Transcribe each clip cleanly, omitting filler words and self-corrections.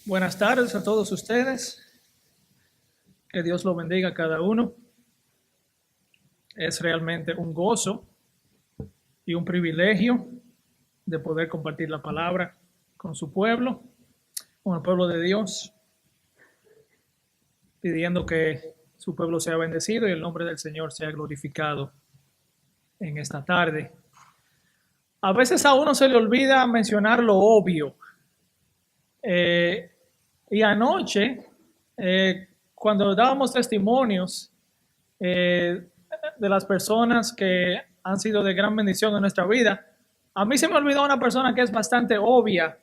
Buenas tardes a todos ustedes. Que Dios lo bendiga a cada uno. Es realmente un gozo y un privilegio de poder compartir la palabra con su pueblo, con el pueblo de Dios, pidiendo que su pueblo sea bendecido y el nombre del Señor sea glorificado en esta tarde. A veces a uno se le olvida mencionar lo obvio. Y anoche, cuando dábamos testimonios de las personas que han sido de gran bendición en nuestra vida, a mí se me olvidó una persona que es bastante obvia,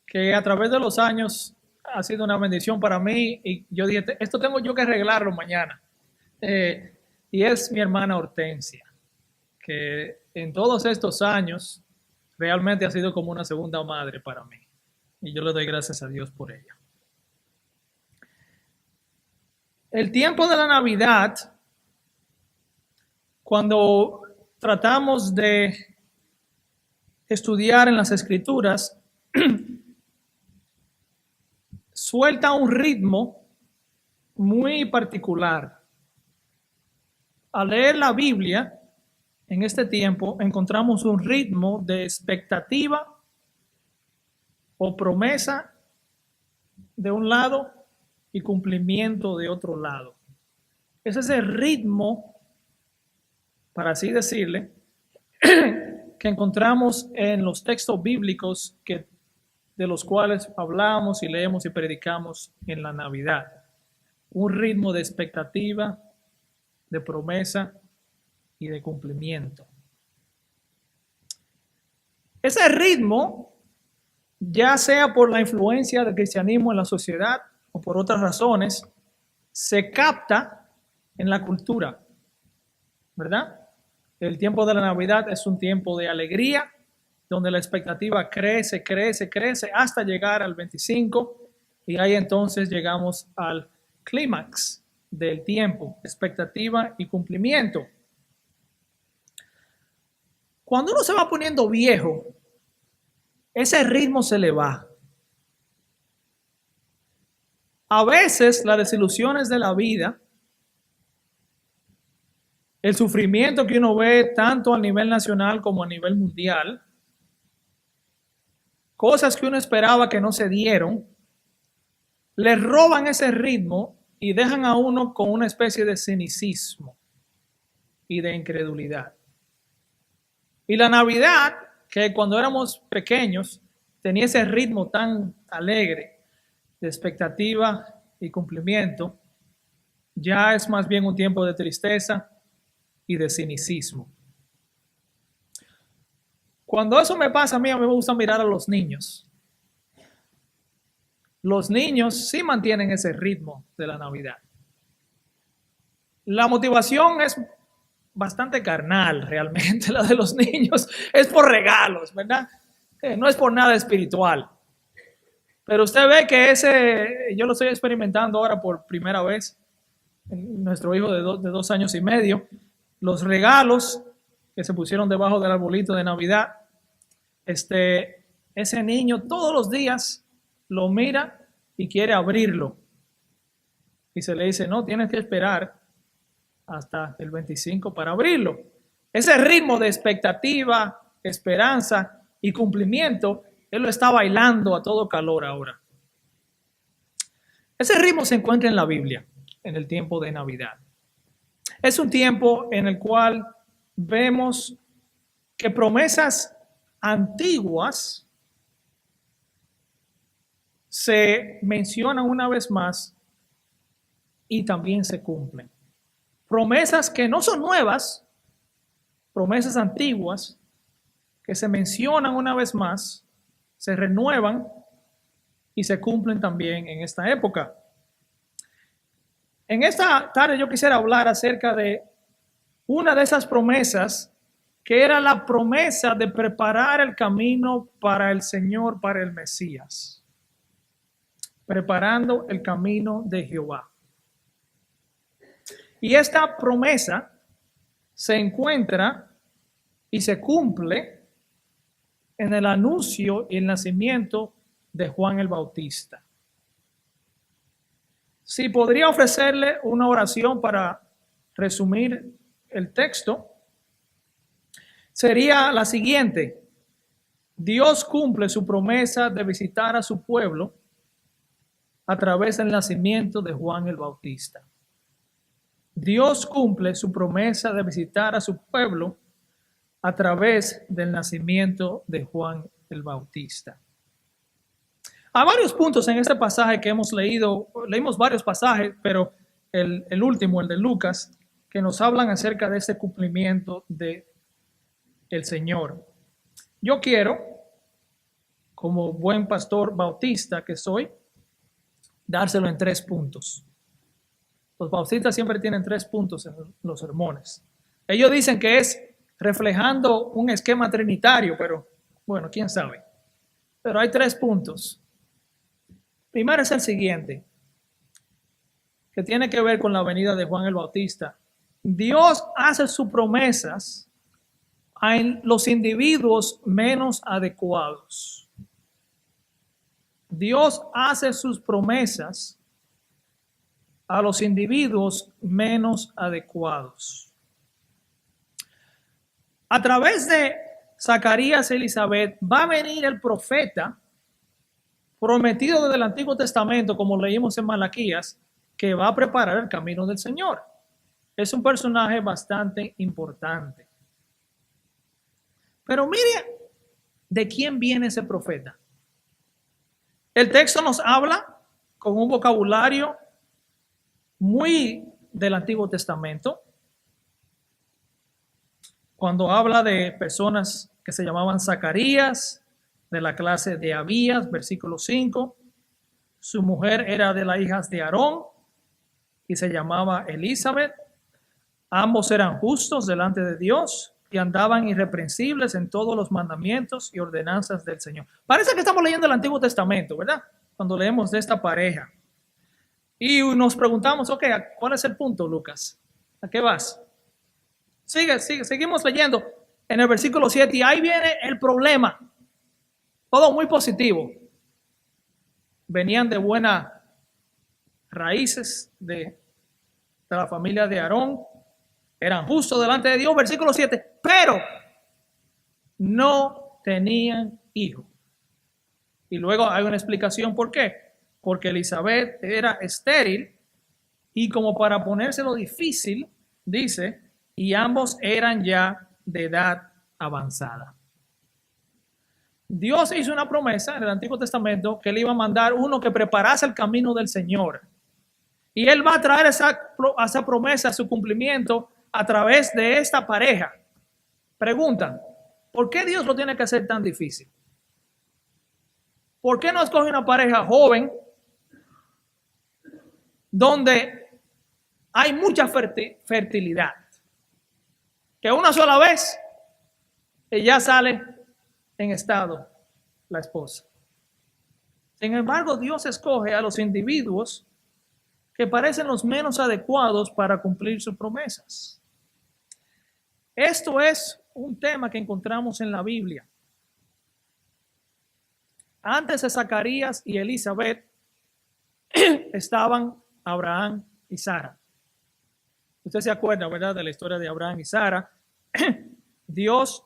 que a través de los años ha sido una bendición para mí y yo dije, esto tengo yo que arreglarlo mañana. Y es mi hermana Hortensia, que en todos estos años realmente ha sido como una segunda madre para mí. Y yo le doy gracias a Dios por ella. El tiempo de la Navidad, cuando tratamos de estudiar en las Escrituras, suelta un ritmo muy particular. Al leer la Biblia, en este tiempo, encontramos un ritmo de expectativa o promesa de un lado y cumplimiento de otro lado. Ese es el ritmo, para así decirle, que encontramos en los textos bíblicos de los cuales hablamos y leemos y predicamos en la Navidad. Un ritmo de expectativa, de promesa y de cumplimiento. Ese ritmo, ya sea por la influencia del cristianismo en la sociedad o por otras razones, se capta en la cultura, ¿verdad? El tiempo de la Navidad es un tiempo de alegría, donde la expectativa crece, crece, crece hasta llegar al 25 y ahí entonces llegamos al clímax del tiempo, expectativa y cumplimiento. Cuando uno se va poniendo viejo, ese ritmo se le va. A veces las desilusiones de la vida, el sufrimiento que uno ve tanto a nivel nacional como a nivel mundial, cosas que uno esperaba que no se dieron, le roban ese ritmo y dejan a uno con una especie de cinicismo y de incredulidad. Y la Navidad, que cuando éramos pequeños tenía ese ritmo tan alegre de expectativa y cumplimiento, ya es más bien un tiempo de tristeza y de cinicismo. Cuando eso me pasa a mí me gusta mirar a los niños. Los niños sí mantienen ese ritmo de la Navidad. La motivación es bastante carnal realmente, la de los niños. Es por regalos, ¿verdad? No es por nada espiritual. Pero usted ve que yo lo estoy experimentando ahora por primera vez. Nuestro hijo de 2 años y medio. Los regalos que se pusieron debajo del arbolito de Navidad. Ese niño todos los días lo mira y quiere abrirlo. Y se le dice, no, tienes que esperar hasta el 25 para abrirlo. Ese ritmo de expectativa, esperanza y cumplimiento, él lo está bailando a todo calor ahora. Ese ritmo se encuentra en la Biblia, en el tiempo de Navidad. Es un tiempo en el cual vemos que promesas antiguas se mencionan una vez más y también se cumplen. Promesas que no son nuevas, promesas antiguas que se mencionan una vez más, se renuevan y se cumplen también en esta época. En esta tarde yo quisiera hablar acerca de una de esas promesas que era la promesa de preparar el camino para el Señor, para el Mesías. Preparando el camino de Jehová. Y esta promesa se encuentra y se cumple en el anuncio y el nacimiento de Juan el Bautista. Si podría ofrecerle una oración para resumir el texto, sería la siguiente. Dios cumple su promesa de visitar a su pueblo a través del nacimiento de Juan el Bautista. Dios cumple su promesa de visitar a su pueblo a través del nacimiento de Juan el Bautista. Hay varios puntos en este pasaje que hemos leído, leímos varios pasajes, pero el último, el de Lucas, que nos hablan acerca de este cumplimiento de el Señor. Yo quiero, como buen pastor bautista que soy, dárselo en 3 puntos. Los bautistas siempre tienen 3 puntos en los sermones. Ellos dicen que es reflejando un esquema trinitario, pero bueno, quién sabe. Pero hay 3 puntos. Primero es el siguiente, que tiene que ver con la venida de Juan el Bautista. Dios hace sus promesas a los individuos menos adecuados. Dios hace sus promesas a los individuos menos adecuados. A través de Zacarías y Elizabeth va a venir el profeta prometido desde el Antiguo Testamento, como leímos en Malaquías, que va a preparar el camino del Señor. Es un personaje bastante importante. Pero mire, ¿de quién viene ese profeta? El texto nos habla con un vocabulario muy del Antiguo Testamento, cuando habla de personas que se llamaban Zacarías, de la clase de Abías, versículo 5. Su mujer era de las hijas de Aarón y se llamaba Elizabeth. Ambos eran justos delante de Dios y andaban irreprensibles en todos los mandamientos y ordenanzas del Señor. Parece que estamos leyendo el Antiguo Testamento, ¿verdad? Cuando leemos de esta pareja. Y nos preguntamos, ok, ¿cuál es el punto, Lucas? ¿A qué vas? Seguimos leyendo en el versículo 7 y ahí viene el problema. Todo muy positivo. Venían de buenas raíces de la familia de Aarón. Eran justos delante de Dios, versículo 7. Pero no tenían hijo. Y luego hay una explicación por qué. Porque Elizabeth era estéril y como para ponérselo difícil, dice, y ambos eran ya de edad avanzada. Dios hizo una promesa en el Antiguo Testamento que le iba a mandar uno que preparase el camino del Señor. Y Él va a traer esa promesa a su cumplimiento a través de esta pareja. Pregunta, ¿por qué Dios lo tiene que hacer tan difícil? ¿Por qué no escoge una pareja joven donde hay mucha fertilidad? Que una sola vez ya sale en estado la esposa. Sin embargo, Dios escoge a los individuos que parecen los menos adecuados para cumplir sus promesas. Esto es un tema que encontramos en la Biblia. Antes de Zacarías y Elizabeth estaban Abraham y Sara. Usted se acuerda, ¿verdad?, de la historia de Abraham y Sara. Dios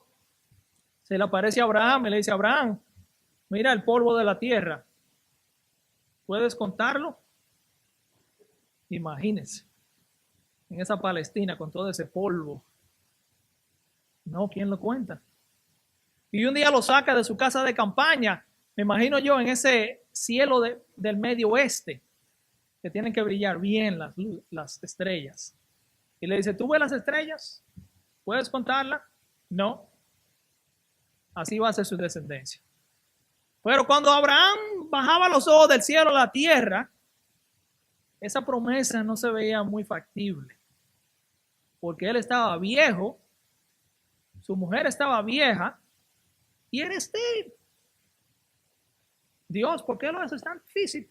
se le aparece a Abraham y le dice, Abraham, mira el polvo de la tierra. ¿Puedes contarlo? Imagínense, en esa Palestina con todo ese polvo. No, ¿quién lo cuenta? Y un día lo saca de su casa de campaña, me imagino yo, en ese cielo del medio oeste, que tienen que brillar bien las estrellas. Y le dice, ¿tú ves las estrellas? ¿Puedes contarlas? No. Así va a ser su descendencia. Pero cuando Abraham bajaba los ojos del cielo a la tierra, esa promesa no se veía muy factible. Porque él estaba viejo, su mujer estaba vieja y era estéril. Dios, ¿por qué lo haces tan difícil?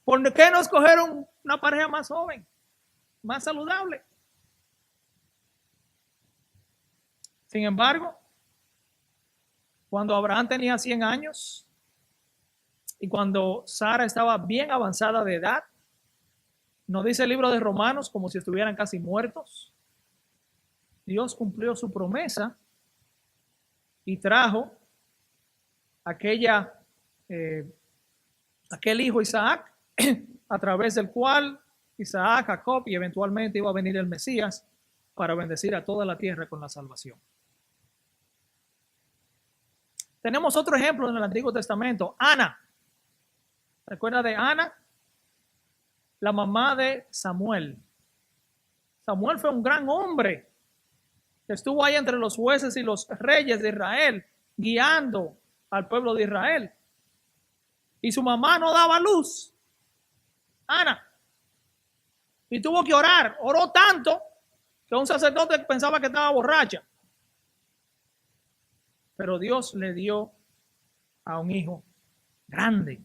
¿Por qué no escogieron una pareja más joven, más saludable? Sin embargo, cuando Abraham tenía 100 años, Y cuando Sara estaba bien avanzada de edad, nos dice el libro de Romanos como si estuvieran casi muertos, Dios cumplió su promesa y trajo aquella, aquel hijo Isaac, a través del cual Isaac, Jacob y eventualmente iba a venir el Mesías para bendecir a toda la tierra con la salvación. Tenemos otro ejemplo en el Antiguo Testamento, Ana. ¿Recuerda de Ana? La mamá de Samuel. Samuel fue un gran hombre. Estuvo ahí entre los jueces y los reyes de Israel, guiando al pueblo de Israel. Y su mamá no daba luz, Ana. Y tuvo que orar. Oró tanto que un sacerdote pensaba que estaba borracha. Pero Dios le dio a un hijo grande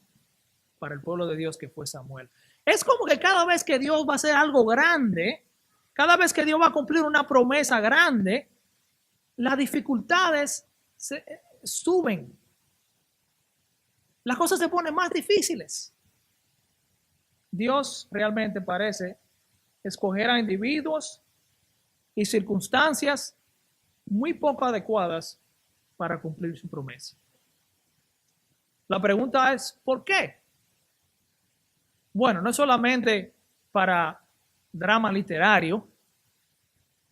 para el pueblo de Dios, que fue Samuel. Es como que cada vez que Dios va a hacer algo grande, cada vez que Dios va a cumplir una promesa grande, las dificultades suben. Las cosas se ponen más difíciles. Dios realmente parece escoger a individuos y circunstancias muy poco adecuadas para cumplir su promesa. La pregunta es, ¿por qué? Bueno, no es solamente para drama literario,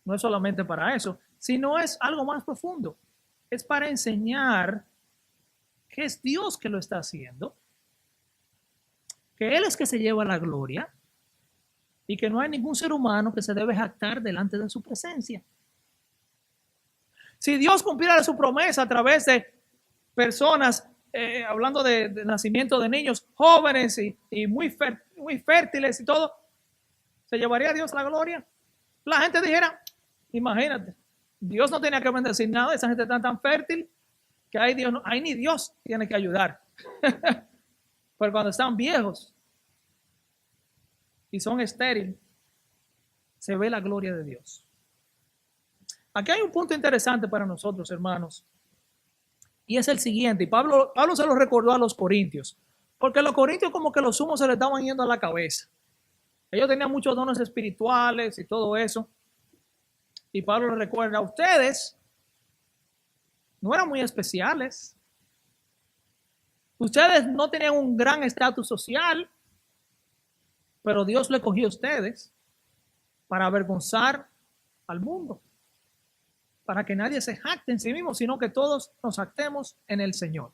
no es solamente para eso, sino es algo más profundo. Es para enseñar que es Dios que lo está haciendo, que Él es que se lleva la gloria y que no hay ningún ser humano que se debe jactar delante de su presencia. Si Dios cumpliera su promesa a través de personas, hablando de nacimiento de niños jóvenes y muy fértiles y todo, ¿se llevaría a Dios la gloria? La gente dijera, imagínate, Dios no tenía que bendecir nada, esa gente está tan fértil que ahí ni Dios tiene que ayudar. Pero cuando están viejos y son estériles, se ve la gloria de Dios. Aquí hay un punto interesante para nosotros, hermanos, y es el siguiente. Y Pablo se lo recordó a los corintios, porque los corintios como que los humos se le estaban yendo a la cabeza. Ellos tenían muchos dones espirituales y todo eso. Y Pablo les recuerda, a ustedes no eran muy especiales. Ustedes no tenían un gran estatus social, pero Dios le cogió a ustedes para avergonzar al mundo, para que nadie se jacte en sí mismo, sino que todos nos jactemos en el Señor.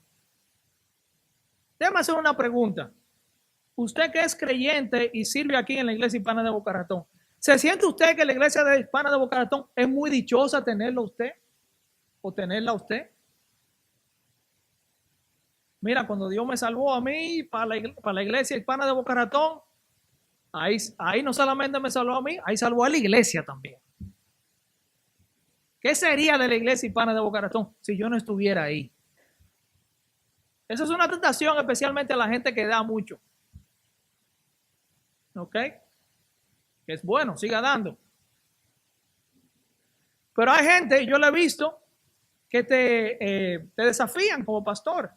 Déjame hacer una pregunta. Usted que es creyente y sirve aquí en la Iglesia Hispana de Boca Ratón, ¿se siente usted que la Iglesia Hispana de Boca Ratón es muy dichosa tenerlo usted o tenerla usted? Mira, cuando Dios me salvó a mí para la Iglesia Hispana de Boca Ratón, ahí no solamente me salvó a mí, ahí salvó a la iglesia también. ¿Qué sería de la Iglesia Hispana de Boca Ratón si yo no estuviera ahí? Esa es una tentación especialmente a la gente que da mucho. ¿Ok? Es bueno, siga dando. Pero hay gente, yo lo he visto, que te desafían como pastor.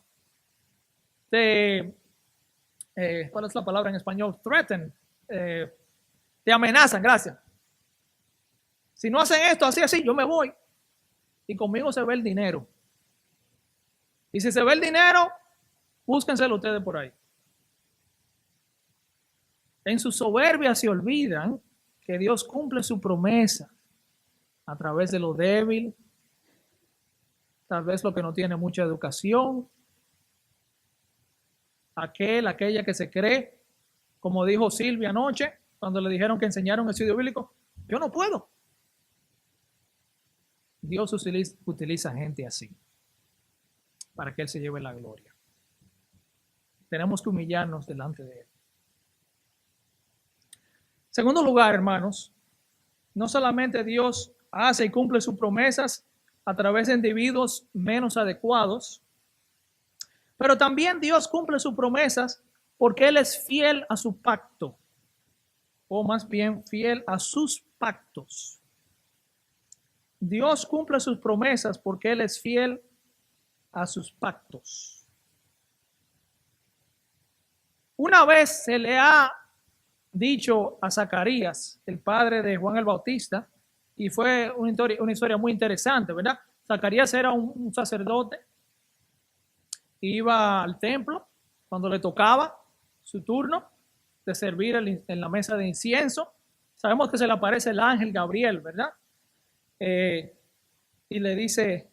¿Cuál es la palabra en español? Threaten. Te amenazan, gracias. Si no hacen esto, así, yo me voy. Y conmigo se ve el dinero. Y si se ve el dinero, búsquenselo ustedes por ahí. En su soberbia se olvidan que Dios cumple su promesa a través de lo débil, tal vez lo que no tiene mucha educación, aquella que se cree, como dijo Silvia anoche, cuando le dijeron que enseñaron el estudio bíblico, yo no puedo. Dios utiliza gente así para que Él se lleve la gloria. Tenemos que humillarnos delante de Él. Segundo lugar, hermanos, no solamente Dios hace y cumple sus promesas a través de individuos menos adecuados, pero también Dios cumple sus promesas porque Él es fiel a su pacto, o más bien fiel a sus pactos. Dios cumple sus promesas porque Él es fiel a sus pactos. Una vez se le ha dicho a Zacarías, el padre de Juan el Bautista, y fue una historia muy interesante, ¿verdad? Zacarías era un sacerdote, iba al templo cuando le tocaba su turno de servir en la mesa de incienso. Sabemos que se le aparece el ángel Gabriel, ¿verdad? Y le dice,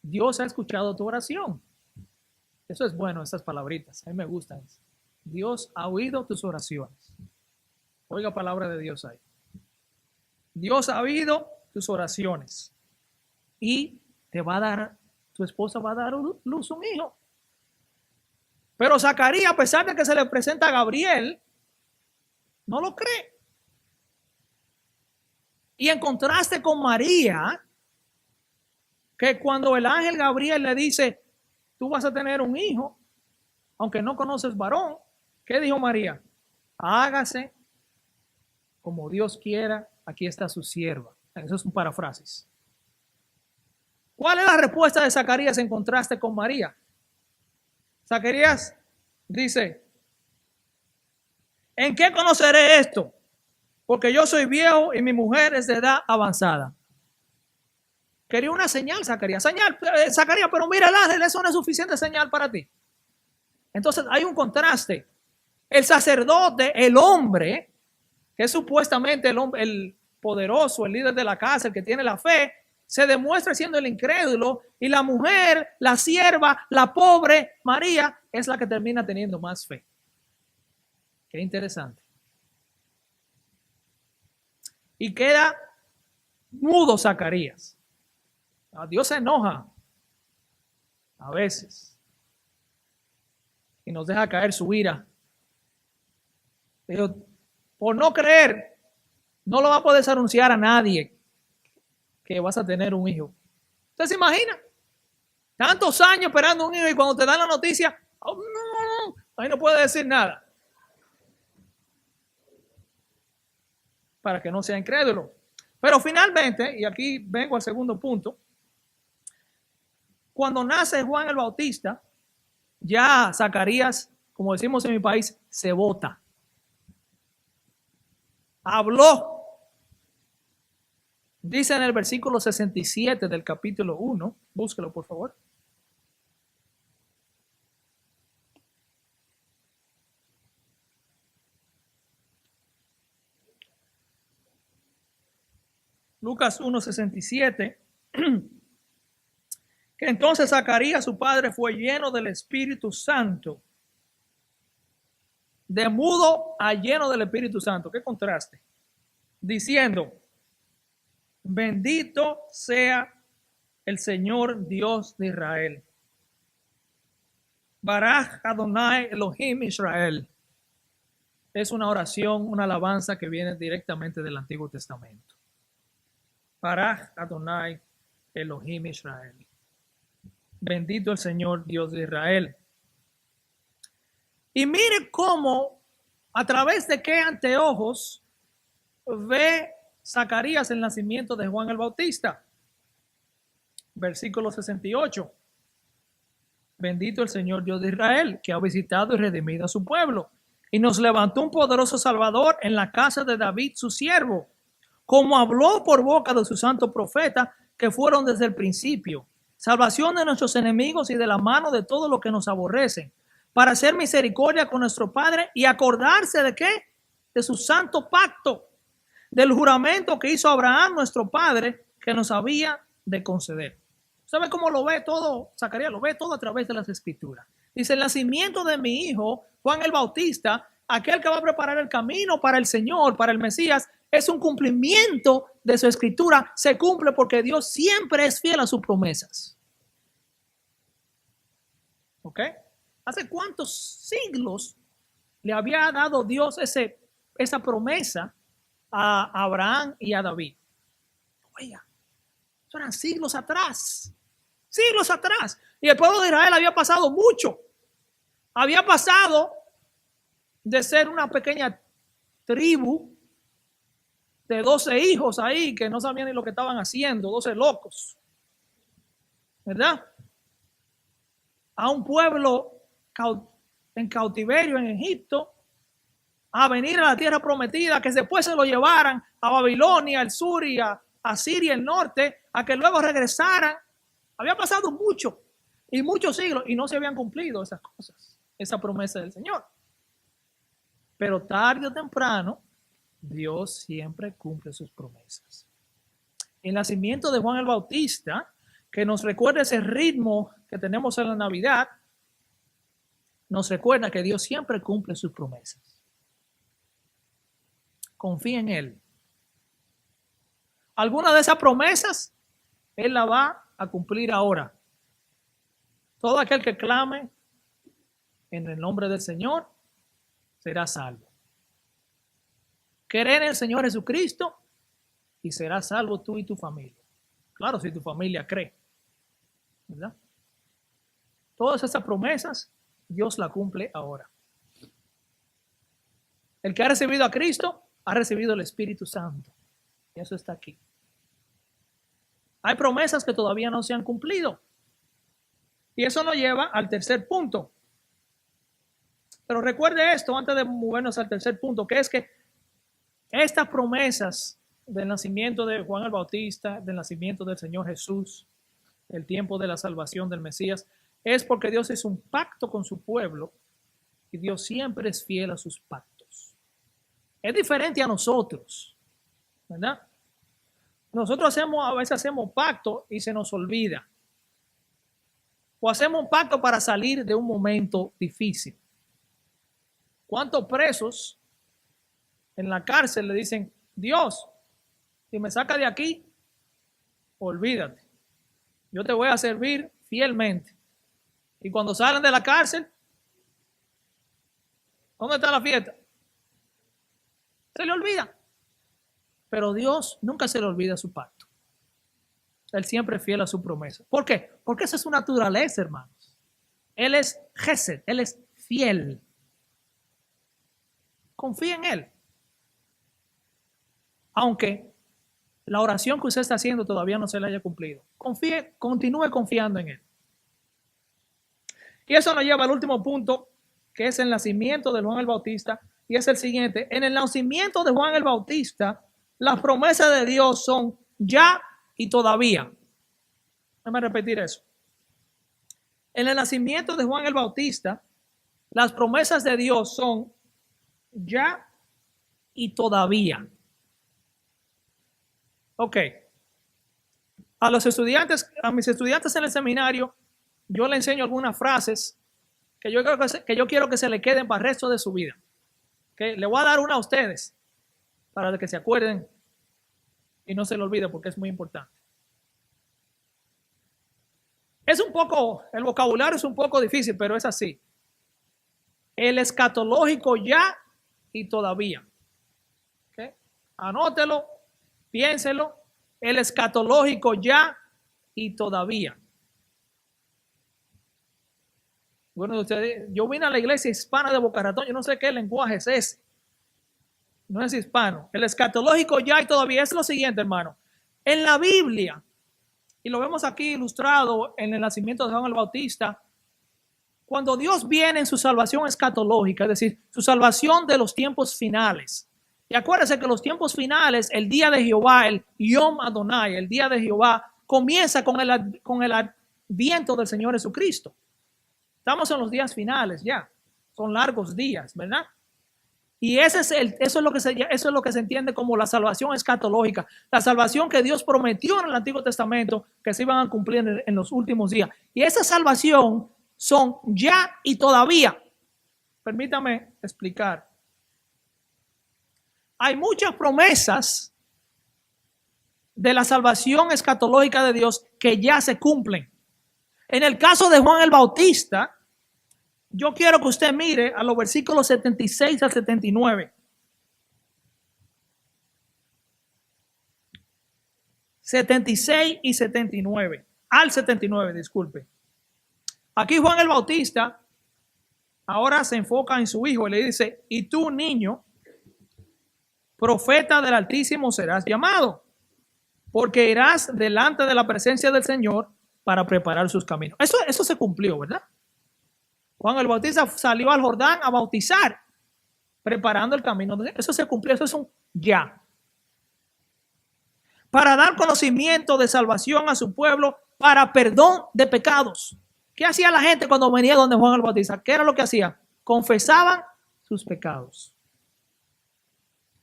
Dios ha escuchado tu oración. Eso es bueno, esas palabritas, a mí me gustan. Dios ha oído tus oraciones. Oiga palabra de Dios ahí. Dios ha oído tus oraciones y te va a dar, tu esposa va a dar luz un hijo. Pero Zacarías, a pesar de que se le presenta a Gabriel, no lo cree. Y en contraste con María, que cuando el ángel Gabriel le dice, tú vas a tener un hijo, aunque no conoces varón, ¿qué dijo María? Hágase como Dios quiera, aquí está su sierva. Eso es un paráfrasis. ¿Cuál es la respuesta de Zacarías en contraste con María? Zacarías dice, ¿en qué conoceré esto? Porque yo soy viejo y mi mujer es de edad avanzada. Quería una señal, Zacarías. Zacarías, pero mira el ángel, eso no es suficiente señal para ti. Entonces hay un contraste. El sacerdote, el hombre, que es supuestamente el poderoso, el líder de la casa, el que tiene la fe, se demuestra siendo el incrédulo, y la mujer, la sierva, la pobre María, es la que termina teniendo más fe. Qué interesante. Y queda mudo Zacarías. Dios se enoja a veces y nos deja caer su ira. Pero por no creer, no lo va a poder anunciar a nadie que vas a tener un hijo. ¿Usted se imagina? Tantos años esperando un hijo y cuando te dan la noticia, oh, no, ahí no puede decir nada. Para que no sea incrédulo. Pero finalmente, y aquí vengo al segundo punto, cuando nace Juan el Bautista, ya Zacarías, como decimos en mi país, se bota. Habló. Dice en el versículo 67 del capítulo 1, búsquelo por favor. Lucas 1:67, que entonces Zacarías, su padre, fue lleno del Espíritu Santo. De mudo a lleno del Espíritu Santo. Qué contraste. Diciendo, bendito sea el Señor Dios de Israel. Baraj Adonai Elohim Israel. Es una oración, una alabanza que viene directamente del Antiguo Testamento. Baraj Adonai Elohim Israel. Bendito el Señor Dios de Israel. Y mire cómo, a través de qué anteojos ve Zacarías el nacimiento de Juan el Bautista. Versículo 68. Bendito el Señor Dios de Israel, que ha visitado y redimido a su pueblo, y nos levantó un poderoso Salvador en la casa de David, su siervo, como habló por boca de su santo profeta, que fueron desde el principio, salvación de nuestros enemigos y de la mano de todos los que nos aborrecen, para hacer misericordia con nuestro Padre y acordarse de ¿qué? De su santo pacto, del juramento que hizo Abraham, nuestro Padre, que nos había de conceder. ¿Sabe cómo lo ve todo? Zacarías lo ve todo a través de las Escrituras. Dice, el nacimiento de mi hijo, Juan el Bautista, aquel que va a preparar el camino para el Señor, para el Mesías, es un cumplimiento de su Escritura. Se cumple porque Dios siempre es fiel a sus promesas. ¿Ok? ¿Hace cuántos siglos le había dado Dios esa promesa a Abraham y a David? Oiga, eso eran siglos atrás. Siglos atrás. Y el pueblo de Israel había pasado mucho. Había pasado de ser una pequeña tribu de 12 hijos ahí que no sabían ni lo que estaban haciendo, 12 locos, ¿verdad? A un pueblo en cautiverio en Egipto, a venir a la tierra prometida, que después se lo llevaran a Babilonia, al sur y a Siria, el norte, a que luego regresaran. Había pasado mucho y muchos siglos y no se habían cumplido esas cosas, esa promesa del Señor. Pero tarde o temprano, Dios siempre cumple sus promesas. El nacimiento de Juan el Bautista, que nos recuerda ese ritmo que tenemos en la Navidad, nos recuerda que Dios siempre cumple sus promesas. Confía en Él. Alguna de esas promesas, Él la va a cumplir ahora. Todo aquel que clame en el nombre del Señor será salvo. Cree en el Señor Jesucristo y serás salvo tú y tu familia. Claro, si tu familia cree, ¿verdad? Todas esas promesas, Dios las cumple ahora. El que ha recibido a Cristo, ha recibido el Espíritu Santo. Y eso está aquí. Hay promesas que todavía no se han cumplido. Y eso nos lleva al tercer punto. Pero recuerde esto antes de movernos al tercer punto, que es que estas promesas del nacimiento de Juan el Bautista, del nacimiento del Señor Jesús, el tiempo de la salvación del Mesías, es porque Dios hizo un pacto con su pueblo y Dios siempre es fiel a sus pactos. Es diferente a nosotros, ¿verdad? Nosotros a veces hacemos pacto y se nos olvida. O hacemos un pacto para salir de un momento difícil. ¿Cuántos presos en la cárcel le dicen, Dios, si me saca de aquí, olvídate, yo te voy a servir fielmente? Y cuando salen de la cárcel, ¿dónde está la fiesta? Se le olvida. Pero Dios nunca se le olvida su pacto. Él siempre es fiel a su promesa. ¿Por qué? Porque esa es su naturaleza, hermanos. Él es Gesed, Él es fiel. Confía en Él. Aunque la oración que usted está haciendo todavía no se le haya cumplido. Confíe, continúe confiando en Él. Y eso nos lleva al último punto, que es el nacimiento de Juan el Bautista. Y es el siguiente. En el nacimiento de Juan el Bautista, las promesas de Dios son ya y todavía. Déjame repetir eso. En el nacimiento de Juan el Bautista, las promesas de Dios son ya y todavía. Ok. A mis estudiantes en el seminario, yo les enseño algunas frases que yo quiero que se le queden para el resto de su vida. Okay. Le voy a dar una a ustedes para que se acuerden y no se lo olviden porque es muy importante. El vocabulario es un poco difícil, pero es así. El escatológico ya y todavía. Okay. Anótelo, piénselo. El escatológico ya y todavía. Bueno, yo vine a la iglesia hispana de Boca Ratón, yo no sé qué lenguaje es ese. No es hispano. El escatológico ya y todavía es lo siguiente, hermano. En la Biblia, y lo vemos aquí ilustrado en el nacimiento de Juan el Bautista, cuando Dios viene en su salvación escatológica, es decir, su salvación de los tiempos finales. Y acuérdense que los tiempos finales, el día de Jehová, el Yom Adonai, el día de Jehová, comienza con el adviento del Señor Jesucristo. Estamos en los días finales ya. Son largos días, ¿verdad? Y eso es lo que se entiende como la salvación escatológica. La salvación que Dios prometió en el Antiguo Testamento que se iban a cumplir en los últimos días. Y esa salvación son ya y todavía. Permítame explicar. Hay muchas promesas de la salvación escatológica de Dios que ya se cumplen. En el caso de Juan el Bautista, yo quiero que usted mire a los versículos 76 al 79. 76 y 79. Al 79, disculpe. Aquí Juan el Bautista ahora se enfoca en su hijo y le dice, y tú, niño, profeta del Altísimo serás llamado, porque irás delante de la presencia del Señor para preparar sus caminos. Eso se cumplió, ¿verdad? Juan el Bautista salió al Jordán a bautizar, preparando el camino. Eso se cumplió, eso es un ya. Para dar conocimiento de salvación a su pueblo, para perdón de pecados. ¿Qué hacía la gente cuando venía donde Juan el Bautista? ¿Qué era lo que hacía? Confesaban sus pecados,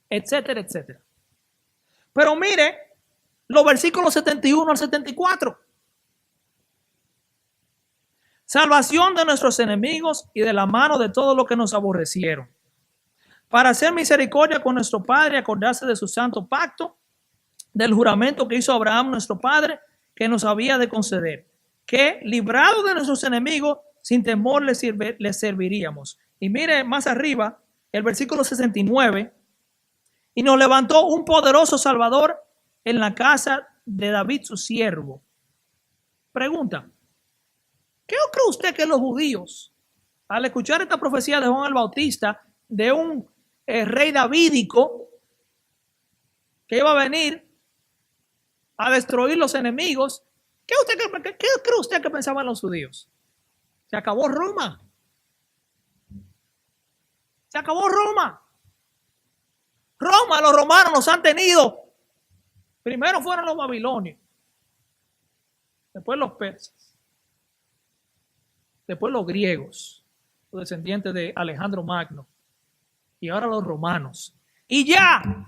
etcétera, etcétera. Pero mire los versículos 71 al 74. Salvación de nuestros enemigos y de la mano de todos los que nos aborrecieron, para hacer misericordia con nuestro Padre y acordarse de su santo pacto, del juramento que hizo Abraham nuestro Padre, que nos había de conceder, que librado de nuestros enemigos, sin temor les serviríamos. Y mire más arriba, el versículo 69, y nos levantó un poderoso Salvador en la casa de David su siervo. Pregunta, ¿qué cree usted que los judíos, al escuchar esta profecía de Juan el Bautista, de un rey davídico que iba a venir a destruir los enemigos, ¿qué cree usted que pensaban los judíos? Se acabó Roma. Se acabó Roma. Roma, los romanos nos han tenido. Primero fueron los babilonios, después los persas, después los griegos, los descendientes de Alejandro Magno, y ahora los romanos. Y ya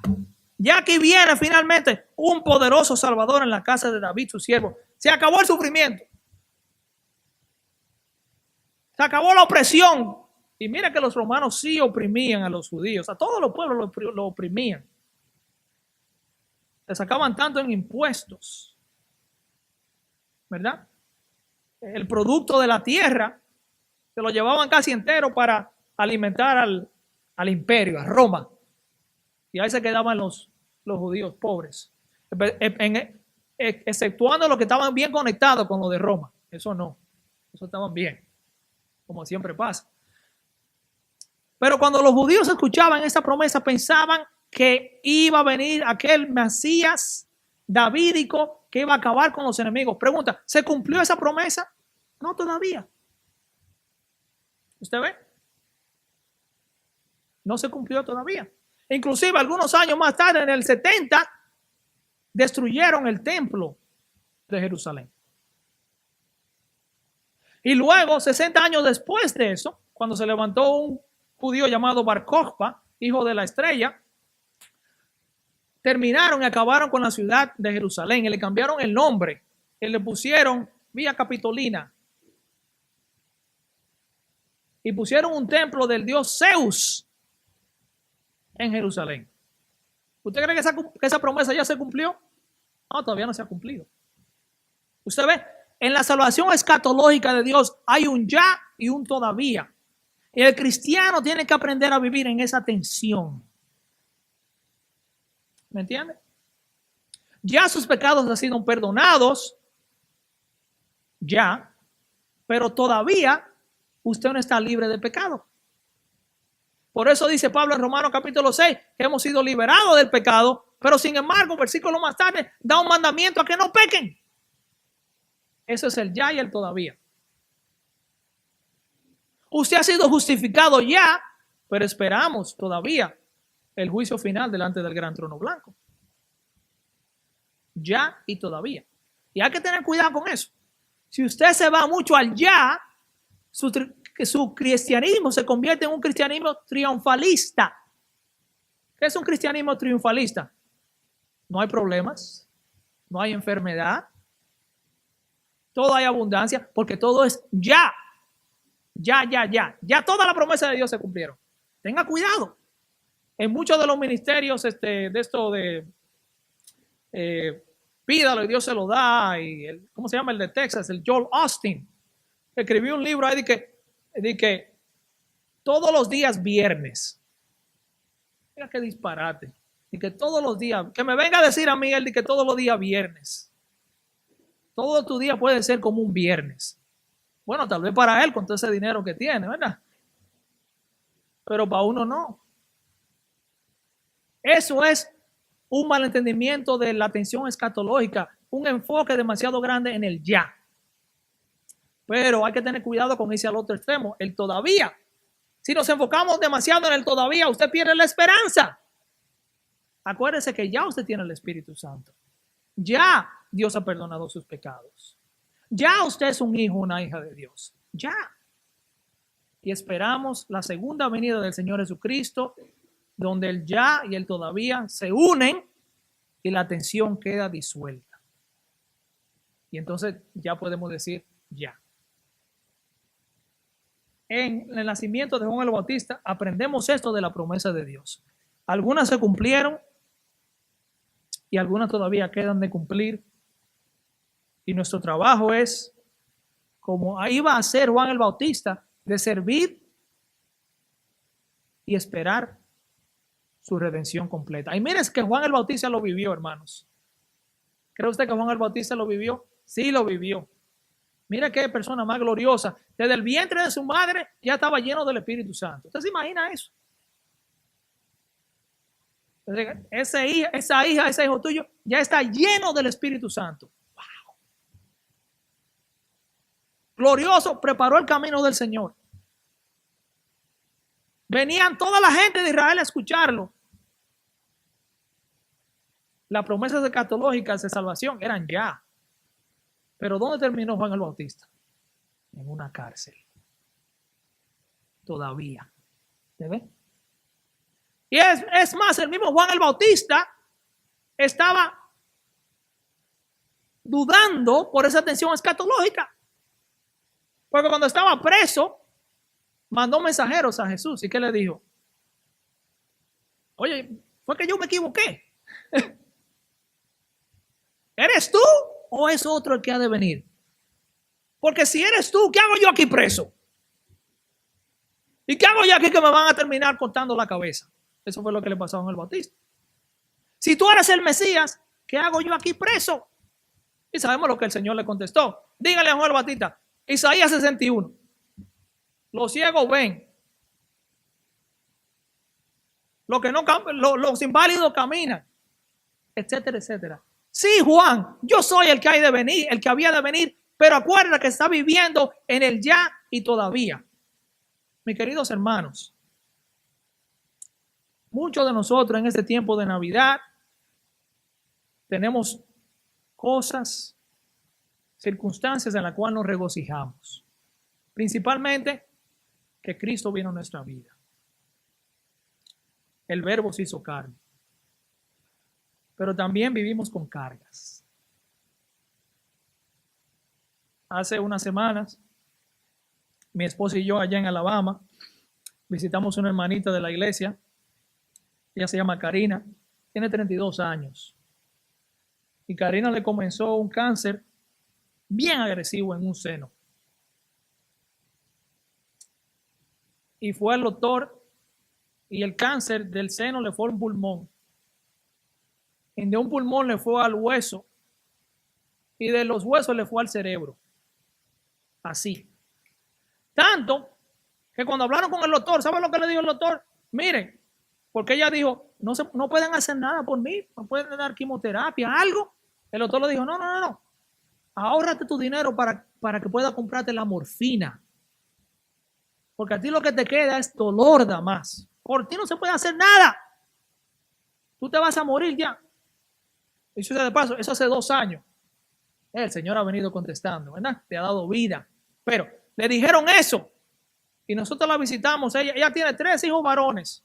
que viene finalmente un poderoso Salvador en la casa de David, su siervo, se acabó el sufrimiento. Se acabó la opresión. Y mira que los romanos sí oprimían a los judíos, a todos los pueblos lo oprimían. Le sacaban tanto en impuestos, ¿verdad? El producto de la tierra se lo llevaban casi entero para alimentar al imperio, a Roma. Y ahí se quedaban los judíos pobres, exceptuando los que estaban bien conectados con lo de Roma. Eso no, eso estaban bien, como siempre pasa. Pero cuando los judíos escuchaban esa promesa, pensaban que iba a venir aquel Mesías davídico que iba a acabar con los enemigos. Pregunta, ¿se cumplió esa promesa? No, todavía. ¿Usted ve? No se cumplió todavía. Inclusive algunos años más tarde, en el 70, destruyeron el templo de Jerusalén. Y luego, 60 años después de eso, cuando se levantó un judío llamado Bar Kokhba, hijo de la estrella, terminaron y acabaron con la ciudad de Jerusalén y le cambiaron el nombre y le pusieron Vía Capitolina y pusieron un templo del dios Zeus en Jerusalén. ¿Usted cree que esa promesa ya se cumplió? No, todavía no se ha cumplido. Usted ve, en la salvación escatológica de Dios hay un ya y un todavía. Y el cristiano tiene que aprender a vivir en esa tensión. ¿Me entiende? Ya sus pecados han sido perdonados, ya, pero todavía usted no está libre de pecado. Por eso dice Pablo en Romanos capítulo 6 que hemos sido liberados del pecado, pero sin embargo, versículo más tarde, da un mandamiento a que no pequen. Eso es el ya y el todavía. Usted ha sido justificado ya, pero esperamos todavía el juicio final delante del gran trono blanco. Ya y todavía. Y hay que tener cuidado con eso. Si usted se va mucho al ya, su cristianismo se convierte en un cristianismo triunfalista. ¿Qué es un cristianismo triunfalista? No hay problemas, no hay enfermedad, todo hay abundancia, porque todo es ya. Ya toda la promesa de Dios se cumplieron. Tenga cuidado. En muchos de los ministerios de esto de pídalo y Dios se lo da, y ¿cómo se llama el de Texas? El Joel Austin escribió un libro ahí de que todos los días viernes. Mira qué disparate. Y que todos los días, que me venga a decir a mí él de que todos los días viernes. Todo tu día puede ser como un viernes. Bueno, tal vez para él con todo ese dinero que tiene, ¿verdad? Pero para uno no. Eso es un malentendimiento de la tensión escatológica, un enfoque demasiado grande en el ya. Pero hay que tener cuidado con irse al otro extremo, el todavía. Si nos enfocamos demasiado en el todavía, usted pierde la esperanza. Acuérdese que ya usted tiene el Espíritu Santo. Ya Dios ha perdonado sus pecados. Ya usted es un hijo, una hija de Dios. Ya. Y esperamos la segunda venida del Señor Jesucristo, donde el ya y el todavía se unen y la tensión queda disuelta. Y entonces ya podemos decir ya. En el nacimiento de Juan el Bautista aprendemos esto de la promesa de Dios. Algunas se cumplieron y algunas todavía quedan de cumplir. Y nuestro trabajo es, como ahí va a ser Juan el Bautista, de servir y esperar su redención completa. Y mire que Juan el Bautista lo vivió, hermanos. ¿Cree usted que Juan el Bautista lo vivió? Sí, lo vivió. Mira qué persona más gloriosa. Desde el vientre de su madre ya estaba lleno del Espíritu Santo. ¿Usted se imagina eso? Esa hija, ese hijo tuyo ya está lleno del Espíritu Santo. Wow. Glorioso, preparó el camino del Señor. Venían toda la gente de Israel a escucharlo. Las promesas escatológicas de salvación eran ya. Pero ¿dónde terminó Juan el Bautista? En una cárcel. Todavía. ¿Se ve? Y es más, el mismo Juan el Bautista estaba dudando por esa tensión escatológica. Porque cuando estaba preso, mandó mensajeros a Jesús. ¿Y qué le dijo? Oye, fue que yo me equivoqué. ¿Eres tú o es otro el que ha de venir? Porque si eres tú, ¿qué hago yo aquí preso? ¿Y qué hago yo aquí que me van a terminar cortando la cabeza? Eso fue lo que le pasó a Juan el Bautista. Si tú eres el Mesías, ¿qué hago yo aquí preso? Y sabemos lo que el Señor le contestó. Dígale a Juan el Bautista, Isaías 61. Los ciegos ven. Los inválidos caminan. Etcétera, etcétera. Sí, Juan, yo soy el que hay de venir, el que había de venir, pero acuérdate que está viviendo en el ya y todavía. Mis queridos hermanos, muchos de nosotros en este tiempo de Navidad tenemos cosas, circunstancias en las cuales nos regocijamos. Principalmente que Cristo vino a nuestra vida. El Verbo se hizo carne. Pero también vivimos con cargas. Hace unas semanas, mi esposa y yo allá en Alabama visitamos una hermanita de la iglesia. Ella se llama Karina, tiene 32 años. Y Karina le comenzó un cáncer bien agresivo en un seno. Y fue al doctor y el cáncer del seno le fue a un pulmón. Y de un pulmón le fue al hueso y de los huesos le fue al cerebro. Así. Tanto que cuando hablaron con el doctor, ¿saben lo que le dijo el doctor? Miren, porque ella dijo, no pueden hacer nada por mí, no pueden dar quimioterapia, algo. El doctor le dijo, no. Ahórrate tu dinero para que puedas comprarte la morfina. Porque a ti lo que te queda es dolor nada más. Por ti no se puede hacer nada. Tú te vas a morir ya. Y eso de paso, eso hace 2 años. El Señor ha venido contestando, ¿verdad? Te ha dado vida. Pero le dijeron eso. Y nosotros la visitamos. Ella tiene 3 hijos varones.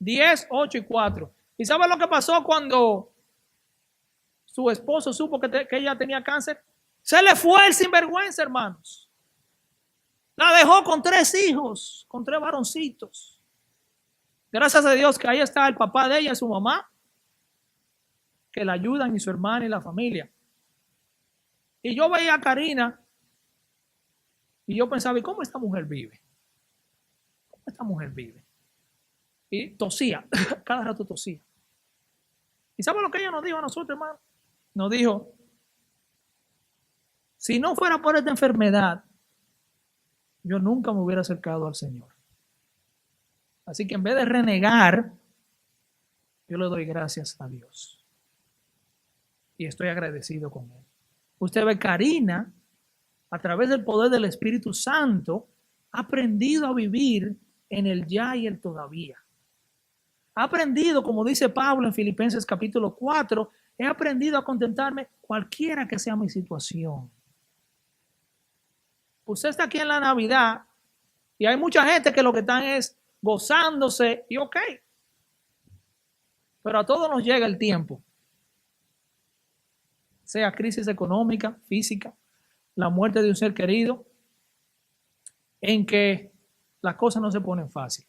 10, 8 y 4. ¿Y sabe lo que pasó cuando su esposo supo que ella tenía cáncer? Se le fue el sinvergüenza, hermanos. La dejó con 3 hijos, con 3 varoncitos. Gracias a Dios que ahí está el papá de ella y su mamá, que la ayudan, y su hermana y la familia. Y yo veía a Karina y yo pensaba, ¿y cómo esta mujer vive? ¿Cómo esta mujer vive? Y tosía, cada rato tosía. ¿Y sabe lo que ella nos dijo a nosotros, hermano? Nos dijo, si no fuera por esta enfermedad, yo nunca me hubiera acercado al Señor. Así que en vez de renegar, yo le doy gracias a Dios. Y estoy agradecido con Él. Usted ve, Karina a través del poder del Espíritu Santo, ha aprendido a vivir en el ya y el todavía. Ha aprendido, como dice Pablo en Filipenses capítulo 4, he aprendido a contentarme cualquiera que sea mi situación. Usted está aquí en la Navidad y hay mucha gente que lo que están es gozándose y ok. Pero a todos nos llega el tiempo, sea crisis económica, física, la muerte de un ser querido, en que las cosas no se ponen fácil.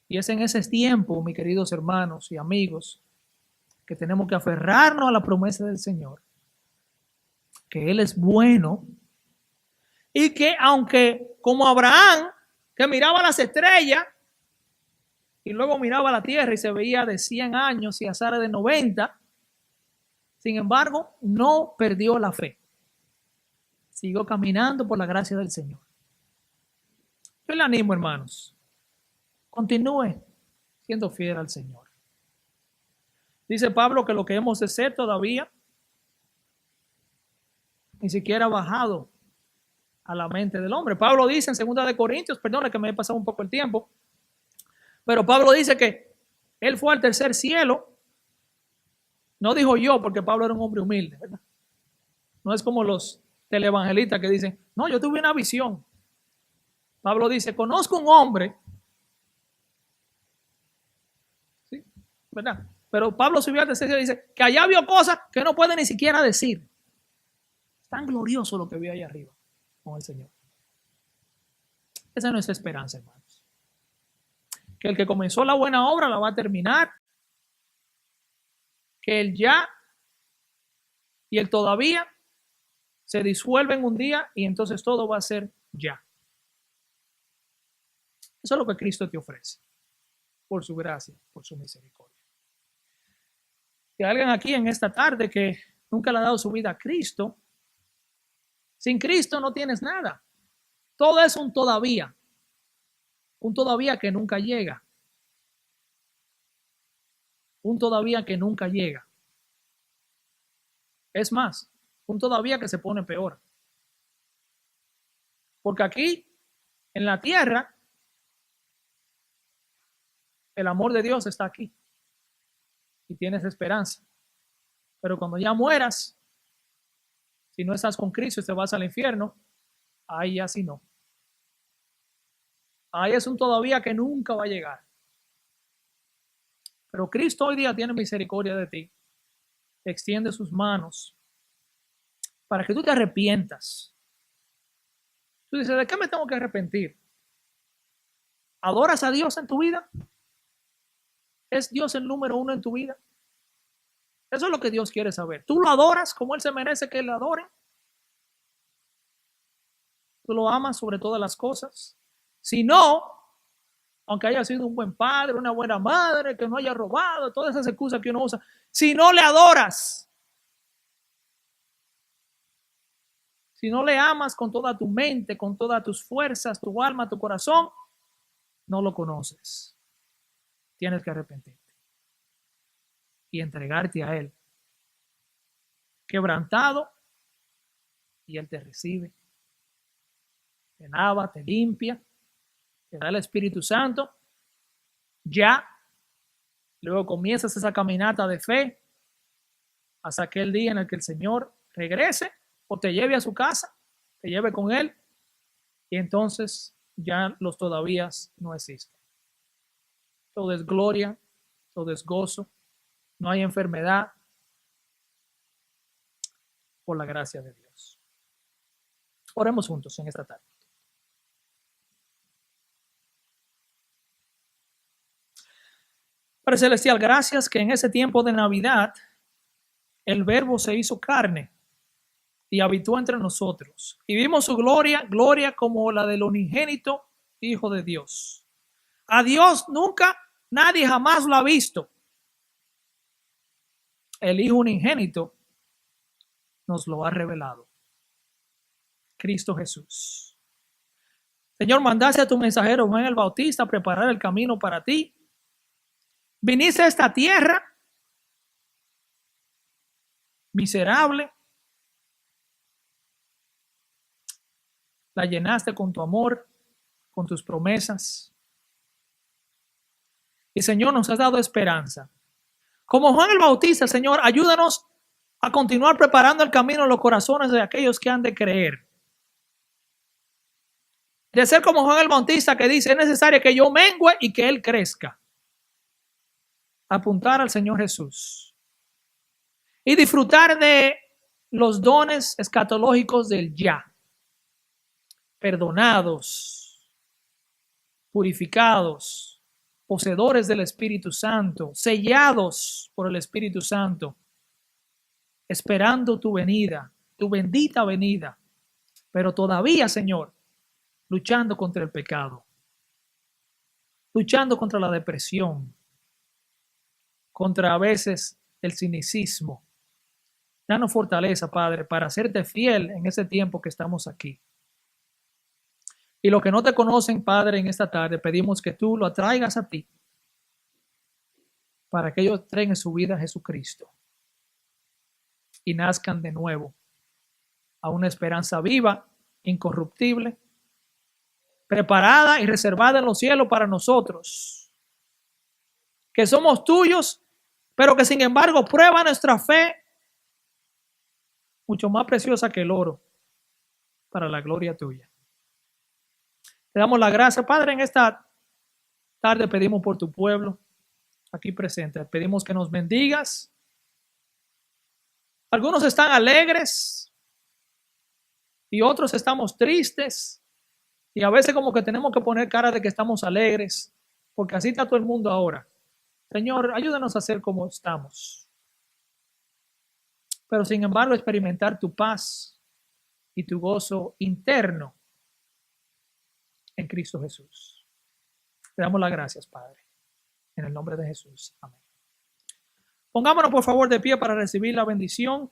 Y es en ese tiempo, mis queridos hermanos y amigos, que tenemos que aferrarnos a la promesa del Señor, que Él es bueno y que aunque como Abraham, que miraba las estrellas y luego miraba la tierra y se veía de 100 años y a Sara de 90, sin embargo, no perdió la fe. Siguió caminando por la gracia del Señor. Yo le animo, hermanos, continúe siendo fiel al Señor. Dice Pablo que lo que hemos de ser todavía ni siquiera ha bajado a la mente del hombre. Pablo dice en 2 de Corintios, perdona que me he pasado un poco el tiempo, pero Pablo dice que él fue al tercer cielo. No dijo yo, porque Pablo era un hombre humilde, ¿verdad? No es como los televangelistas que dicen, no, yo tuve una visión. Pablo dice, conozco un hombre, ¿sí? ¿Verdad? Pero Pablo subió al tercer cielo y dice que allá vio cosas que no puede ni siquiera decir. Es tan glorioso lo que vio allá arriba con el Señor. Esa es nuestra esperanza, hermanos. Que el que comenzó la buena obra la va a terminar. Que el ya y el todavía se disuelven un día y entonces todo va a ser ya. Eso es lo que Cristo te ofrece, por su gracia, por su misericordia. Si hay alguien aquí en esta tarde que nunca le ha dado su vida a Cristo, sin Cristo no tienes nada. Todo es un todavía que nunca llega. Un todavía que nunca llega. Es más, un todavía que se pone peor. Porque aquí, en la tierra, el amor de Dios está aquí. Y tienes esperanza. Pero cuando ya mueras, si no estás con Cristo y te vas al infierno, ahí ya sí no. Ahí es un todavía que nunca va a llegar. Pero Cristo hoy día tiene misericordia de ti. Te extiende sus manos para que tú te arrepientas. Tú dices, ¿de qué me tengo que arrepentir? ¿Adoras a Dios en tu vida? ¿Es Dios el número uno en tu vida? Eso es lo que Dios quiere saber. ¿Tú lo adoras como Él se merece que le adoren? ¿Tú lo amas sobre todas las cosas? Si no, aunque haya sido un buen padre, una buena madre, que no haya robado, todas esas excusas que uno usa, si no le adoras, si no le amas con toda tu mente, con todas tus fuerzas, tu alma, tu corazón, no lo conoces. Tienes que arrepentirte y entregarte a Él. Quebrantado, y Él te recibe, te lava, te limpia, te da el Espíritu Santo. Ya, luego comienzas esa caminata de fe hasta aquel día en el que el Señor regrese o te lleve a su casa, te lleve con Él, y entonces ya los todavía no existen. Todo es gloria, todo es gozo, no hay enfermedad, por la gracia de Dios. Oremos juntos en esta tarde. Padre Celestial, gracias que en ese tiempo de Navidad el Verbo se hizo carne y habitó entre nosotros. Y vimos su gloria, gloria como la del unigénito Hijo de Dios. A Dios nunca, nadie jamás lo ha visto. El Hijo unigénito nos lo ha revelado. Cristo Jesús. Señor, mandaste a tu mensajero Juan el Bautista a preparar el camino para ti. Viniste a esta tierra miserable, La llenaste con tu amor, con tus promesas. Y Señor, nos has dado esperanza. Como Juan el Bautista, Señor, ayúdanos a continuar preparando el camino en los corazones de aquellos que han de creer. De ser como Juan el Bautista, que dice, es necesario que yo mengüe y que Él crezca. Apuntar al Señor Jesús. Y disfrutar de los dones escatológicos del ya. Perdonados, purificados, poseedores del Espíritu Santo, sellados por el Espíritu Santo, esperando tu venida, tu bendita venida, pero todavía, Señor, luchando contra el pecado, luchando contra la depresión, contra a veces el cynicismo. Danos fortaleza, Padre, para serte fiel en ese tiempo que estamos aquí. Y los que no te conocen, Padre, en esta tarde, pedimos que tú lo atraigas a ti para que ellos traigan su vida a Jesucristo y nazcan de nuevo a una esperanza viva, incorruptible, preparada y reservada en los cielos para nosotros, que somos tuyos, pero que sin embargo prueba nuestra fe mucho más preciosa que el oro para la gloria tuya. Te damos la gracia, Padre, en esta tarde pedimos por tu pueblo aquí presente. Pedimos que nos bendigas. Algunos están alegres y otros estamos tristes. Y a veces como que tenemos que poner cara de que estamos alegres, porque así está todo el mundo ahora. Señor, ayúdanos a ser como estamos. Pero sin embargo experimentar tu paz y tu gozo interno en Cristo Jesús. Te damos las gracias, Padre. En el nombre de Jesús. Amén. Pongámonos por favor de pie para recibir la bendición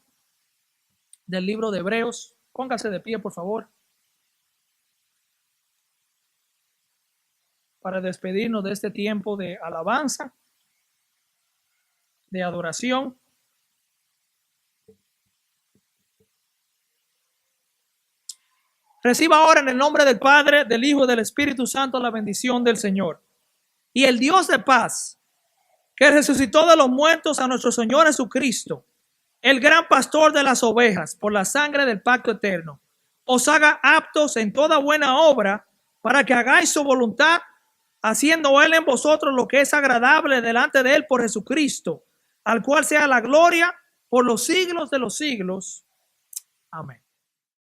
del libro de Hebreos. Póngase de pie, por favor, para despedirnos de este tiempo de alabanza, de adoración. Reciba ahora en el nombre del Padre, del Hijo y del Espíritu Santo la bendición del Señor. Y el Dios de paz, que resucitó de los muertos a nuestro Señor Jesucristo, el gran pastor de las ovejas, por la sangre del pacto eterno, os haga aptos en toda buena obra para que hagáis su voluntad, haciendo Él en vosotros lo que es agradable delante de Él por Jesucristo, al cual sea la gloria por los siglos de los siglos. Amén.